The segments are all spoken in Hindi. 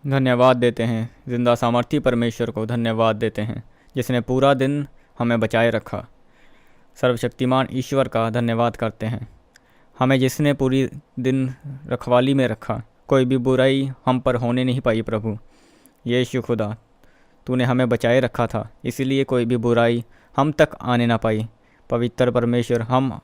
धन्यवाद देते हैं जिंदा सामर्थी परमेश्वर को, धन्यवाद देते हैं जिसने पूरा दिन हमें बचाए रखा। सर्वशक्तिमान ईश्वर का धन्यवाद करते हैं, हमें जिसने पूरी दिन रखवाली में रखा, कोई भी बुराई हम पर होने नहीं पाई। प्रभु यीशु खुदा, तूने हमें बचाए रखा था, इसीलिए कोई भी बुराई हम तक आने ना पाई। पवित्र परमेश्वर, हम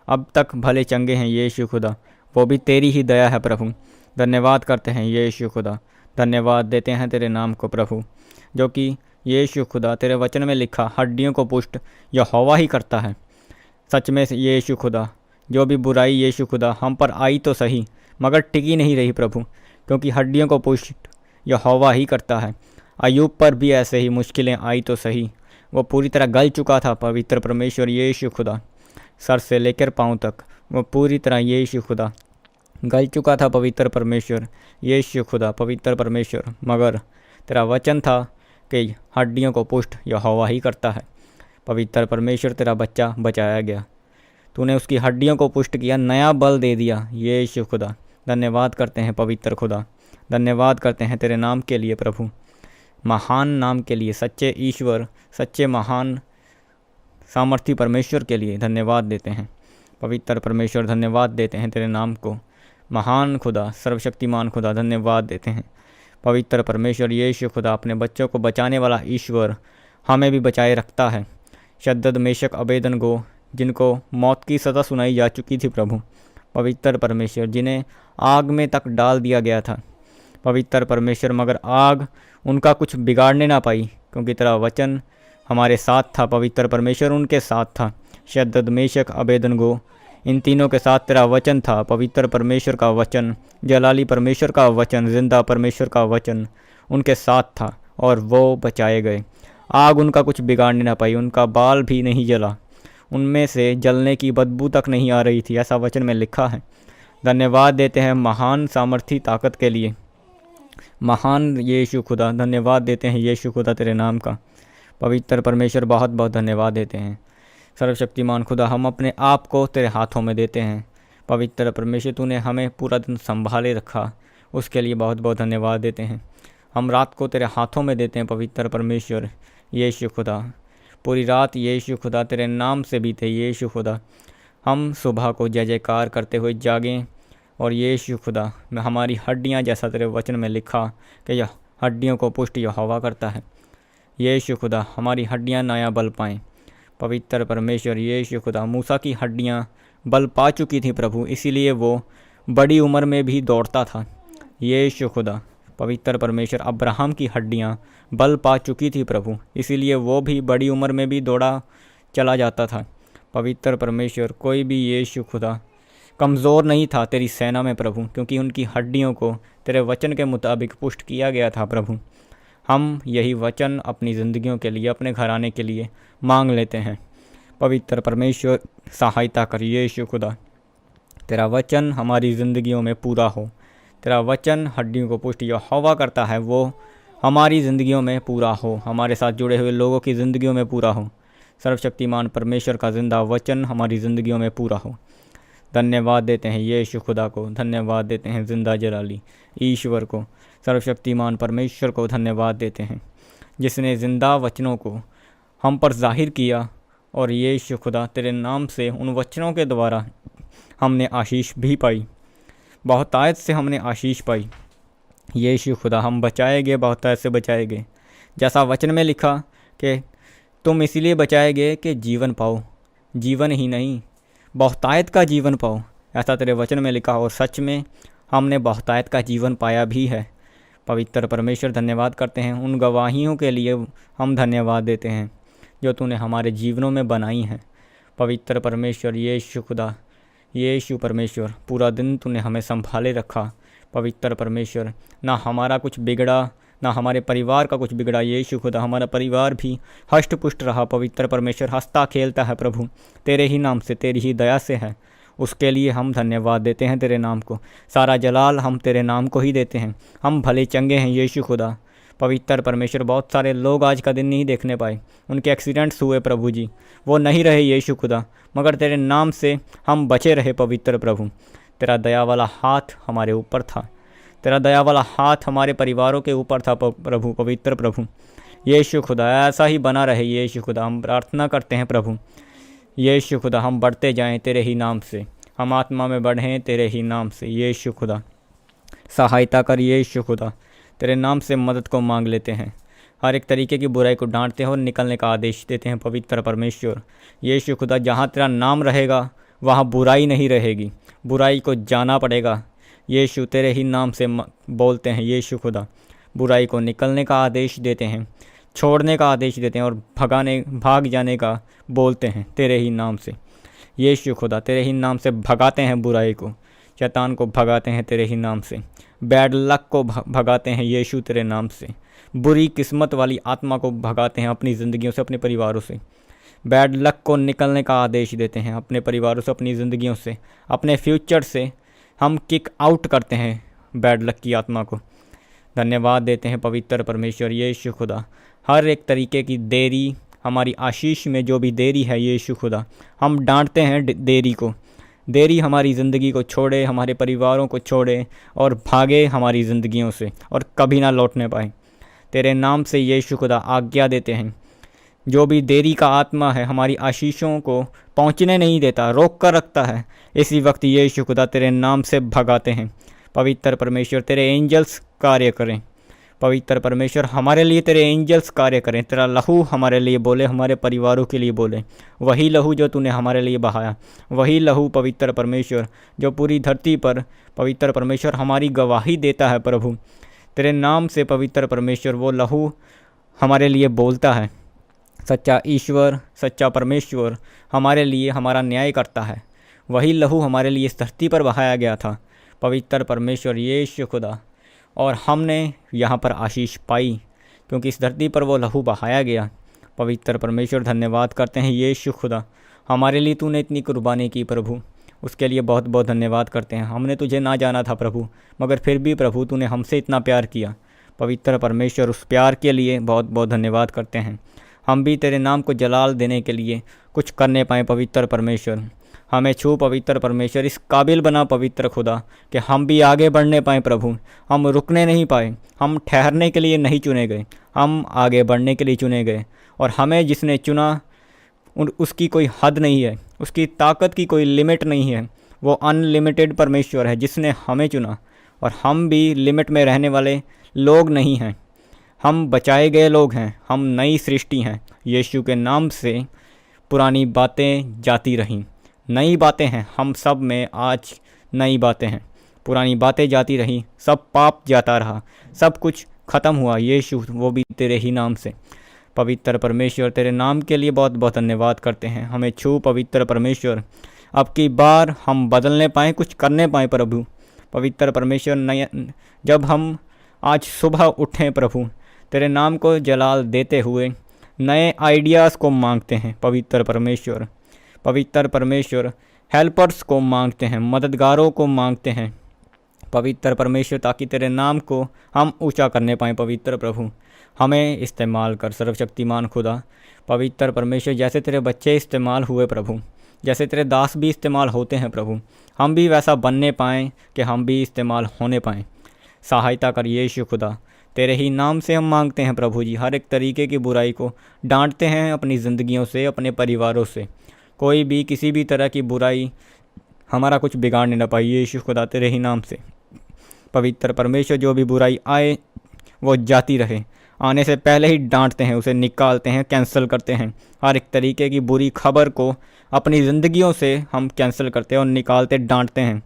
अब तक भले चंगे हैं यीशु खुदा, वो भी तेरी ही दया है प्रभु। धन्यवाद करते हैं यीशु खुदा, धन्यवाद देते हैं तेरे नाम को प्रभु, जो कि यीशु खुदा तेरे वचन में लिखा हड्डियों को पुष्ट यहोवा ही करता है। सच में यीशु खुदा, जो भी बुराई यीशु खुदा हम पर आई तो सही, मगर टिकी नहीं रही प्रभु, क्योंकि हड्डियों को पुष्ट यहोवा ही करता है। अय्यूब पर भी ऐसे ही मुश्किलें आई तो सही, वो पूरी तरह गल चुका था पवित्र परमेश्वर यीशु खुदा, सर से लेकर पांव तक वो पूरी तरह यीशु खुदा गल चुका था पवित्र परमेश्वर यीशु खुदा, पवित्र परमेश्वर, मगर तेरा वचन था कि हड्डियों को पुष्ट यहोवा ही करता है। पवित्र परमेश्वर, तेरा बच्चा बचाया गया, तूने उसकी हड्डियों को पुष्ट किया, नया बल दे दिया यीशु खुदा। धन्यवाद करते हैं पवित्र खुदा, धन्यवाद करते हैं तेरे नाम के लिए प्रभु, महान नाम के लिए, सच्चे ईश्वर, सच्चे महान सामर्थी परमेश्वर के लिए धन्यवाद देते हैं। पवित्र परमेश्वर, धन्यवाद देते हैं तेरे नाम को, महान खुदा, सर्वशक्तिमान खुदा, धन्यवाद देते हैं। पवित्र परमेश्वर यीशु खुदा, अपने बच्चों को बचाने वाला ईश्वर, हमें भी बचाए रखता है। शद्दद, मेशक, अबेदनगो, जिनको मौत की सज़ा सुनाई जा चुकी थी प्रभु, पवित्र परमेश्वर, जिन्हें आग में तक डाल दिया गया था पवित्र परमेश्वर, मगर आग उनका कुछ बिगाड़ने ना पाई, क्योंकि तेरा वचन हमारे साथ था पवित्र परमेश्वर, उनके साथ था। शद्दद, मेशक, अबेदनगो, इन तीनों के साथ तेरा वचन था पवित्र परमेश्वर का वचन, जलाली परमेश्वर का वचन, जिंदा परमेश्वर का वचन उनके साथ था और वो बचाए गए। आग उनका कुछ बिगाड़ने ना पाई, उनका बाल भी नहीं जला, उनमें से जलने की बदबू तक नहीं आ रही थी, ऐसा वचन में लिखा है। धन्यवाद देते हैं महान सामर्थी ताकत के लिए, महान यीशु खुदा, धन्यवाद देते हैं यीशु खुदा तेरे नाम का। पवित्र परमेश्वर, बहुत बहुत धन्यवाद देते हैं। सर्वशक्तिमान खुदा, हम अपने आप को तेरे हाथों में देते हैं। पवित्र परमेश्वर, तूने हमें पूरा दिन संभाले रखा, उसके लिए बहुत बहुत धन्यवाद देते हैं। हम रात को तेरे हाथों में देते हैं पवित्र परमेश्वर यीशु खुदा, पूरी रात यीशु खुदा तेरे नाम से बीते यीशु खुदा। हम सुबह को जय जयकार करते हुए जागें, और यीशु खुदा हमारी हड्डियां, जैसा तेरे वचन में लिखा कि यह हड्डियों को पुष्ट यहोवा करता है। यीशु खुदा, हमारी हड्डियां नया बल पाएँ पवित्र परमेश्वर यीशु खुदा। मूसा की हड्डियां बल पा चुकी थी प्रभु, इसीलिए वो बड़ी उम्र में भी दौड़ता था यीशु खुदा। पवित्र परमेश्वर, अब्राहम की हड्डियां बल पा चुकी थी प्रभु, इसीलिए वो भी बड़ी उम्र में भी दौड़ा चला जाता था। पवित्र परमेश्वर, कोई भी यीशु खुदा कमज़ोर नहीं था तेरी सेना में प्रभु, क्योंकि उनकी हड्डियों को तेरे वचन के मुताबिक पुष्ट किया गया था प्रभु। हम यही वचन अपनी ज़िंदगियों के लिए, अपने घराने के लिए मांग लेते हैं। पवित्र परमेश्वर, सहायता कर यीशु खुदा, तेरा वचन हमारी ज़िंदगियों में पूरा हो। तेरा वचन हड्डियों को पुष्ट यहोवा करता है, वो हमारी ज़िंदगियों में पूरा हो, हमारे साथ जुड़े हुए लोगों की ज़िंदगियों में पूरा हो। सर्वशक्तिमान परमेश्वर का जिंदा वचन हमारी ज़िंदगियों में पूरा हो। धन्यवाद देते हैं यीशु खुदा को, धन्यवाद देते हैं जिंदा जलाली ईश्वर को, सर्वशक्तिमान परमेश्वर को धन्यवाद देते हैं, जिसने ज़िंदा वचनों को हम पर जाहिर किया। और यीशु खुदा, तेरे नाम से उन वचनों के द्वारा हमने आशीष भी पाई, बहुतायत से हमने आशीष पाई। यीशु खुदा, हम बचाए गए, बहुतायत से बचाए गए, जैसा वचन में लिखा कि तुम इसीलिए बचाए गए कि जीवन पाओ, जीवन ही नहीं बहुतायत का जीवन पाओ, ऐसा तेरे वचन में लिखा। और सच में हमने बहुतायत का जीवन पाया भी है। पवित्र परमेश्वर, धन्यवाद करते हैं उन गवाहियों के लिए, हम धन्यवाद देते हैं जो तूने हमारे जीवनों में बनाई हैं। पवित्र परमेश्वर यीशु खुदा, यीशु परमेश्वर, पूरा दिन तूने हमें संभाले रखा। पवित्र परमेश्वर, ना हमारा कुछ बिगड़ा, ना हमारे परिवार का कुछ बिगड़ा। यीशु खुदा, हमारा परिवार भी हष्ट पुष्ट रहा। पवित्र परमेश्वर, हंसता खेलता है प्रभु, तेरे ही नाम से, तेरी ही दया से है। उसके लिए हम धन्यवाद देते हैं तेरे नाम को। सारा जलाल हम तेरे नाम को ही देते हैं। हम भले चंगे हैं यीशु खुदा। पवित्र परमेश्वर, बहुत सारे लोग आज का दिन नहीं देखने पाए, उनके एक्सीडेंट्स हुए प्रभु जी, वो नहीं रहे यीशु खुदा, मगर तेरे नाम से हम बचे रहे। पवित्र प्रभु, तेरा दया वाला हाथ हमारे ऊपर था, तेरा दया वाला हाथ हमारे परिवारों के ऊपर था प्रभु, पवित्र प्रभु यीशु खुदा। ऐसा ही बना रहे यीशु खुदा, हम प्रार्थना करते हैं प्रभु यीशु खुदा। हम बढ़ते जाएं तेरे ही नाम से, हम आत्मा में बढ़ें तेरे ही नाम से यीशु खुदा। सहायता कर यीशु खुदा, तेरे नाम से मदद को मांग लेते हैं। हर एक तरीके की बुराई को डांटते हैं और निकलने का आदेश देते हैं पवित्र परमेश्वर यीशु खुदा। जहाँ तेरा नाम रहेगा वहाँ बुराई नहीं रहेगी, बुराई को जाना पड़ेगा यीशु। तेरे ही नाम से बोलते हैं यीशु खुदा, बुराई को निकलने का आदेश देते हैं, छोड़ने का आदेश देते हैं और भाग जाने का बोलते हैं तेरे ही नाम से यीशु खुदा। तेरे ही नाम से भगाते हैं बुराई को, शैतान को भगाते हैं तेरे ही नाम से, बैड लक को भगाते हैं यीशु तेरे नाम से, बुरी किस्मत वाली आत्मा को भगाते हैं अपनी ज़िंदगियों से, अपने परिवारों से। बैड लक को निकलने का आदेश देते हैं अपने परिवारों से, अपनी ज़िंदगियों से, अपने फ्यूचर से। हम किक आउट करते हैं बैड लक की आत्मा को। धन्यवाद देते हैं पवित्र परमेश्वर यीशु खुदा। हर एक तरीके की देरी हमारी आशीष में, जो भी देरी है यीशु खुदा, हम डांटते हैं देरी को। देरी हमारी ज़िंदगी को छोड़े, हमारे परिवारों को छोड़े और भागे हमारी ज़िंदगियों से और कभी ना लौटने पाए। तेरे नाम से यीशु खुदा आज्ञा देते हैं, जो भी देरी का आत्मा है हमारी आशीषों को पहुंचने नहीं देता, रोक कर रखता है, इसी वक्त यीशु खुदा तेरे नाम से भगाते हैं पवित्र परमेश्वर। तेरे एंजल्स कार्य करें पवित्र परमेश्वर, हमारे लिए तेरे एंजल्स कार्य करें। तेरा लहू हमारे लिए बोले, हमारे परिवारों के लिए बोले। वही लहू जो तूने हमारे लिए बहाया, वही लहू पवित्र परमेश्वर जो पूरी धरती पर पवित्र परमेश्वर हमारी गवाही देता है प्रभु। तेरे नाम से पवित्र परमेश्वर वो लहू हमारे लिए बोलता है। सच्चा ईश्वर, सच्चा परमेश्वर हमारे लिए हमारा न्याय करता है। वही लहू हमारे लिए इस धरती पर बहाया गया था पवित्र परमेश्वर यीशु खुदा, और हमने यहाँ पर आशीष पाई क्योंकि इस धरती पर वो लहू बहाया गया। पवित्र परमेश्वर धन्यवाद करते हैं यीशु खुदा, हमारे लिए तूने इतनी कुर्बानी की प्रभु, उसके लिए बहुत बहुत धन्यवाद करते हैं। हमने तुझे ना जाना था प्रभु, मगर फिर भी प्रभु तूने हमसे इतना प्यार किया पवित्र परमेश्वर, उस प्यार के लिए बहुत बहुत धन्यवाद करते हैं। हम भी तेरे नाम को जलाल देने के लिए कुछ करने पाएँ पवित्र परमेश्वर। हमें छू पवित्र परमेश्वर, इस काबिल बना पवित्र खुदा कि हम भी आगे बढ़ने पाएँ प्रभु। हम रुकने नहीं पाए, हम ठहरने के लिए नहीं चुने गए, हम आगे बढ़ने के लिए चुने गए। और हमें जिसने चुना उसकी कोई हद नहीं है, उसकी ताकत की कोई लिमिट नहीं है। वो अनलिमिटेड परमेश्वर है जिसने हमें चुना, और हम भी लिमिट में रहने वाले लोग नहीं हैं। हम बचाए गए लोग हैं, हम नई सृष्टि हैं यीशु के नाम से। पुरानी बातें जाती रहीं, नई बातें हैं हम सब में, आज नई बातें हैं। पुरानी बातें जाती रहीं, सब पाप जाता रहा, सब कुछ ख़त्म हुआ यीशु, वो भी तेरे ही नाम से। पवित्र परमेश्वर तेरे नाम के लिए बहुत बहुत धन्यवाद करते हैं। हमें छू पवित्र परमेश्वर, अब की बार हम बदलने पाएँ, कुछ करने पाएँ प्रभु। पवित्र परमेश्वर नए, जब हम आज सुबह उठें प्रभु, तेरे नाम को जलाल देते हुए नए आइडियाज़ को मांगते हैं पवित्र परमेश्वर। पवित्र परमेश्वर हेल्पर्स को मांगते हैं, मददगारों को मांगते हैं पवित्र परमेश्वर, ताकि तेरे नाम को हम ऊंचा करने पाएँ पवित्र प्रभु। हमें इस्तेमाल कर सर्वशक्तिमान खुदा पवित्र परमेश्वर, जैसे तेरे बच्चे इस्तेमाल हुए प्रभु, जैसे तेरे दास भी इस्तेमाल होते हैं प्रभु, हम भी वैसा बनने पाएँ कि हम भी इस्तेमाल होने पाएँ। सहायता कर यीशु खुदा, तेरे ही नाम से हम मांगते हैं प्रभु जी। हर एक तरीके की बुराई को डांटते हैं अपनी ज़िंदगियों से, अपने परिवारों से। कोई भी किसी भी तरह की बुराई हमारा कुछ बिगाड़ने न पाए यीशु खुदा, तेरे ही नाम से। पवित्र परमेश्वर जो भी बुराई आए वो जाती रहे, आने से पहले ही डांटते हैं, उसे निकालते हैं, कैंसिल करते हैं। हर एक तरीके की बुरी खबर को अपनी ज़िंदगियों से हम कैंसिल करते हैं और निकालते, डांटते हैं,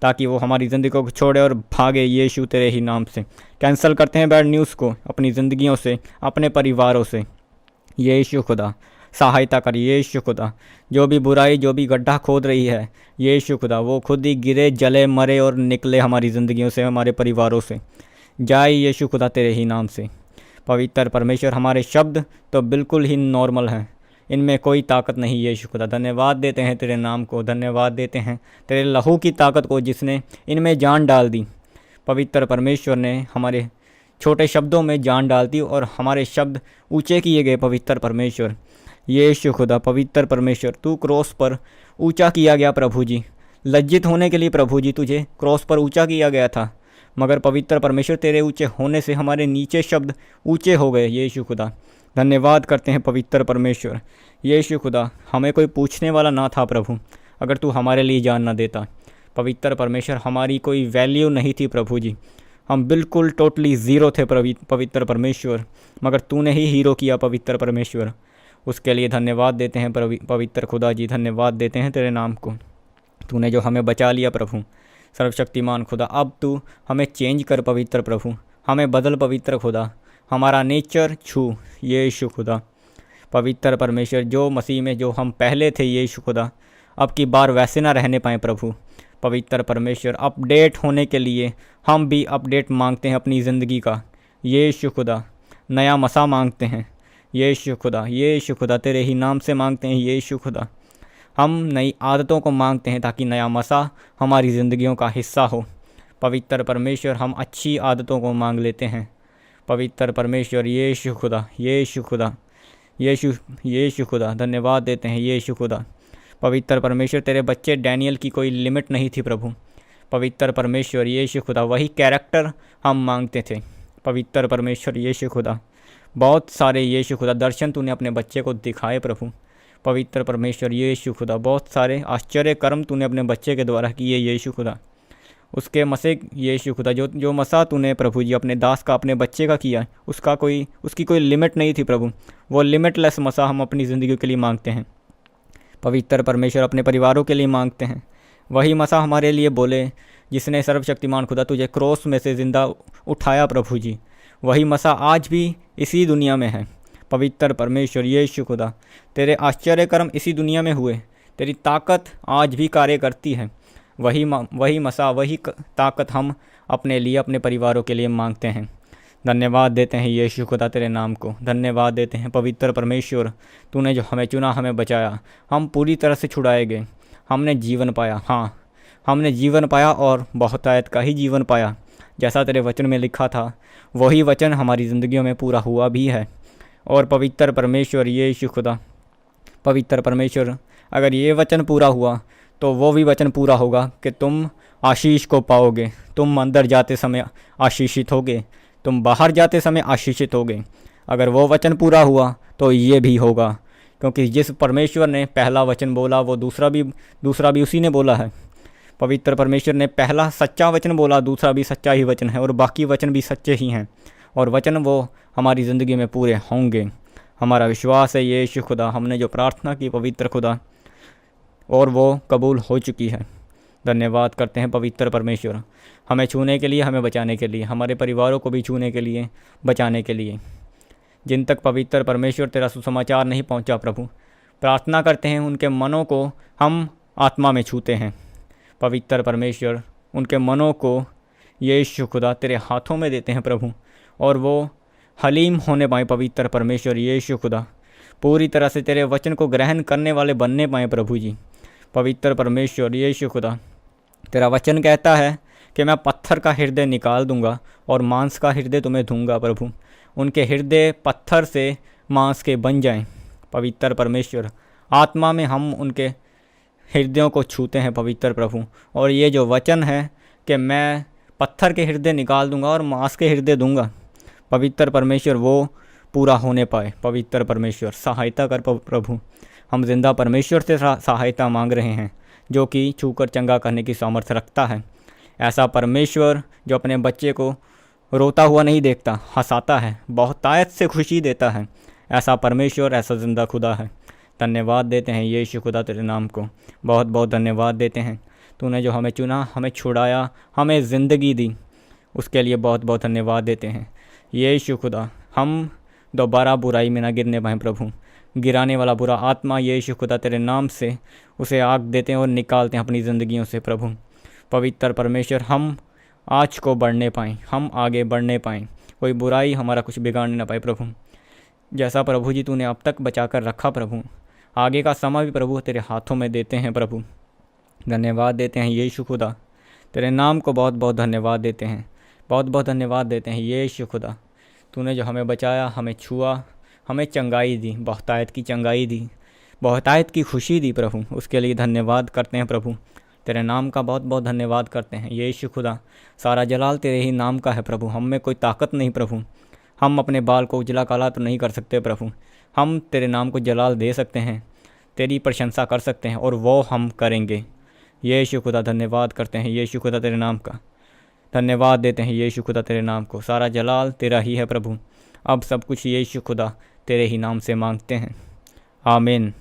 ताकि वो हमारी ज़िंदगी को छोड़े और भागे यीशु तेरे ही नाम से। कैंसिल करते हैं बैड न्यूज़ को अपनी ज़िंदगियों से, अपने परिवारों से यीशु खुदा। सहायता कर यीशु खुदा, जो भी बुराई, जो भी गड्ढा खोद रही है यीशु खुदा, वो खुद ही गिरे, जले, मरे और निकले हमारी ज़िंदगियों से, हमारे परिवारों से जाए यीशु खुदा तेरे ही नाम से। पवित्र परमेश्वर हमारे शब्द तो बिल्कुल ही नॉर्मल हैं, इनमें कोई ताकत नहीं यीशु खुदा। धन्यवाद देते हैं तेरे नाम को, धन्यवाद देते हैं तेरे लहू की ताकत को जिसने इनमें जान डाल दी। पवित्र परमेश्वर ने हमारे छोटे शब्दों में जान डाल दी और हमारे शब्द ऊंचे किए गए पवित्र परमेश्वर यीशु खुदा। पवित्र परमेश्वर तू क्रॉस पर ऊंचा किया गया प्रभु जी, लज्जित होने के लिए प्रभु जी तुझे क्रॉस पर ऊंचा किया गया था मगर पवित्र परमेश्वर तेरे ऊंचे होने से हमारे नीचे शब्द ऊंचे हो गए। यीशु खुदा धन्यवाद करते हैं पवित्र परमेश्वर। यीशु खुदा हमें कोई पूछने वाला ना था प्रभु, अगर तू हमारे लिए जान ना देता। पवित्र परमेश्वर हमारी कोई वैल्यू नहीं थी प्रभु जी, हम बिल्कुल टोटली ज़ीरो थे पवित्र परमेश्वर, मगर तूने ही हीरो किया पवित्र परमेश्वर। उसके लिए धन्यवाद देते हैं पवित्र खुदा जी, धन्यवाद देते हैं तेरे नाम को। तूने जो हमें बचा लिया प्रभु सर्वशक्तिमान खुदा, अब तू हमें चेंज कर पवित्र प्रभु, हमें बदल पवित्र खुदा, हमारा नेचर छू यीशु खुदा। पवित्र परमेश्वर जो मसीह में जो हम पहले थे यीशु खुदा, अब की बार वैसे ना रहने पाएँ प्रभु। पवित्र परमेश्वर अपडेट होने के लिए हम भी अपडेट मांगते हैं अपनी ज़िंदगी का यीशु खुदा, नया मसा मांगते हैं यीशु खुदा। यीशु खुदा तेरे ही नाम से मांगते हैं यीशु खुदा। हम नई आदतों को मांगते हैं ताकि नया मसा हमारी ज़िंदगियों का हिस्सा हो। पवित्र परमेश्वर हम अच्छी आदतों को मांग लेते हैं पवित्र परमेश्वर। यीशु खुदा, यीशु खुदा, यीशु खुदा धन्यवाद देते हैं यीशु खुदा। पवित्र परमेश्वर तेरे बच्चे डैनियल की कोई लिमिट नहीं थी प्रभु। पवित्र परमेश्वर यीशु खुदा वही कैरेक्टर हम मांगते थे पवित्र परमेश्वर यीशु खुदा। बहुत सारे यीशु खुदा दर्शन तूने अपने बच्चे को दिखाए प्रभु। पवित्र परमेश्वर यीशु खुदा बहुत सारे आश्चर्य कर्म तूने अपने बच्चे के द्वारा किए यीशु खुदा। उसके मसे यीशु खुदा जो मसा तूने प्रभु जी अपने दास का अपने बच्चे का किया, उसकी कोई लिमिट नहीं थी प्रभु। वो लिमिटलेस मसा हम अपनी ज़िंदगी के लिए मांगते हैं पवित्र परमेश्वर, अपने परिवारों के लिए मांगते हैं। वही मसा हमारे लिए बोले जिसने सर्वशक्तिमान खुदा तुझे क्रॉस में से ज़िंदा उठाया प्रभु जी। वही मसा आज भी इसी दुनिया में है पवित्र परमेश्वर यीशु खुदा। तेरे आश्चर्य कर्म इसी दुनिया में हुए, तेरी ताकत आज भी कार्य करती है। वही मसा वही ताकत हम अपने लिए अपने परिवारों के लिए मांगते हैं। धन्यवाद देते हैं यीशु खुदा तेरे नाम को, धन्यवाद देते हैं पवित्र परमेश्वर। तूने जो हमें चुना, हमें बचाया, हम पूरी तरह से छुड़ाए गए, हमने जीवन पाया। हाँ, हमने जीवन पाया और बहुतायत का ही जीवन पाया। जैसा तेरे वचन में लिखा था वही वचन हमारी ज़िंदगियों में पूरा हुआ भी है। और पवित्र परमेश्वर यीशु खुदा, पवित्र परमेश्वर अगर ये वचन पूरा हुआ तो वो भी वचन पूरा होगा कि तुम आशीष को पाओगे। तुम अंदर जाते समय आशीषित होगे, तुम बाहर जाते समय आशीषित होगे। अगर वो वचन पूरा हुआ तो ये भी होगा, क्योंकि जिस परमेश्वर ने पहला वचन बोला वो दूसरा भी उसी ने बोला है। पवित्र परमेश्वर ने पहला सच्चा वचन बोला, दूसरा भी सच्चा ही वचन है और बाकी वचन भी सच्चे ही हैं। और वचन वो हमारी ज़िंदगी में पूरे होंगे। हमारा विश्वास है यीशु खुदा, हमने जो प्रार्थना की पवित्र खुदा और वो कबूल हो चुकी है। धन्यवाद करते हैं पवित्र परमेश्वर, हमें छूने के लिए, हमें बचाने के लिए, हमारे परिवारों को भी छूने के लिए, बचाने के लिए। जिन तक पवित्र परमेश्वर तेरा सुसमाचार नहीं पहुंचा प्रभु, प्रार्थना करते हैं उनके मनों को हम आत्मा में छूते हैं पवित्र परमेश्वर। उनके मनों को यीशु खुदा तेरे हाथों में देते हैं प्रभु, और वो हलीम होने पाए पवित्र परमेश्वर यीशु खुदा। पूरी तरह से तेरे वचन को ग्रहण करने वाले बनने पाए प्रभु जी। पवित्र परमेश्वर यीशु खुदा, तेरा वचन कहता है कि मैं पत्थर का हृदय निकाल दूंगा और मांस का हृदय तुम्हें दूंगा प्रभु। उनके हृदय पत्थर से मांस के बन जाएं पवित्र परमेश्वर। आत्मा में हम उनके हृदयों को छूते हैं पवित्र प्रभु। और ये जो वचन है कि मैं पत्थर के हृदय निकाल दूंगा और मांस के हृदय दूंगा पवित्र परमेश्वर, वो पूरा होने पाए पवित्र परमेश्वर। सहायता कर प्रभु, हम जिंदा परमेश्वर से सहायता मांग रहे हैं जो कि छूकर चंगा करने की सामर्थ्य रखता है। ऐसा परमेश्वर जो अपने बच्चे को रोता हुआ नहीं देखता, हंसाता है, बहुतायत से खुशी देता है। ऐसा परमेश्वर, ऐसा जिंदा खुदा है। धन्यवाद देते हैं यीशु खुदा तेरे नाम को, बहुत बहुत धन्यवाद देते हैं। तूने जो हमें चुना, हमें छुड़ाया, हमें ज़िंदगी दी, उसके लिए बहुत बहुत धन्यवाद देते हैं यीशु खुदा। हम दोबारा बुराई में ना गिरने पाएँ प्रभु। गिराने वाला बुरा आत्मा यीशु खुदा तेरे नाम से उसे आग देते हैं और निकालते हैं अपनी ज़िंदगियों से प्रभु। पवित्र परमेश्वर, हम आज को बढ़ने पाएँ, हम आगे बढ़ने पाएँ, कोई बुराई हमारा कुछ बिगाड़ने ना पाए प्रभु। जैसा प्रभु जी तूने अब तक बचा कर रखा प्रभु, आगे का समय भी प्रभु तेरे हाथों में देते हैं प्रभु। धन्यवाद देते हैं यीशु खुदा, तेरे नाम को बहुत बहुत धन्यवाद देते हैं, बहुत बहुत धन्यवाद देते हैं यीशु खुदा। तूने जो हमें बचाया, हमें छुआ, हमें चंगाई दी, बहुतायत की चंगाई दी, बहुतायत की खुशी दी प्रभु, उसके लिए धन्यवाद करते हैं प्रभु। तेरे नाम का बहुत बहुत धन्यवाद करते हैं यीशु खुदा। सारा जलाल तेरे ही नाम का है प्रभु। हम में कोई ताकत नहीं प्रभु, हम अपने बाल को उजला काला तो नहीं कर सकते प्रभु। हम तेरे नाम को जलाल दे सकते हैं, तेरी प्रशंसा कर सकते हैं, और वो हम करेंगे। यीशु खुदा धन्यवाद करते हैं यीशु खुदा, तेरे नाम का धन्यवाद देते हैं यीशु खुदा, तेरे नाम को। सारा जलाल तेरा ही है प्रभु। अब सब कुछ यीशु खुदा तेरे ही नाम से मांगते हैं, आमीन।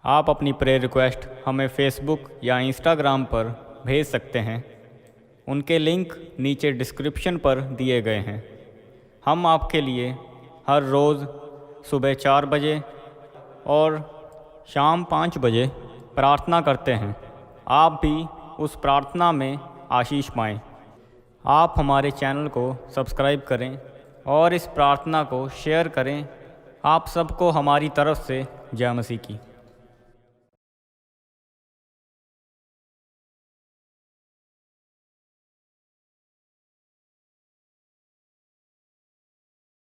आप अपनी प्रेयर रिक्वेस्ट हमें फेसबुक या इंस्टाग्राम पर भेज सकते हैं। उनके लिंक नीचे डिस्क्रिप्शन पर दिए गए हैं। हम आपके लिए हर रोज़ सुबह 4 बजे और शाम 5 बजे प्रार्थना करते हैं। आप भी उस प्रार्थना में आशीष पाएं। आप हमारे चैनल को सब्सक्राइब करें और इस प्रार्थना को शेयर करें। आप सबको हमारी तरफ से जय मसीह की।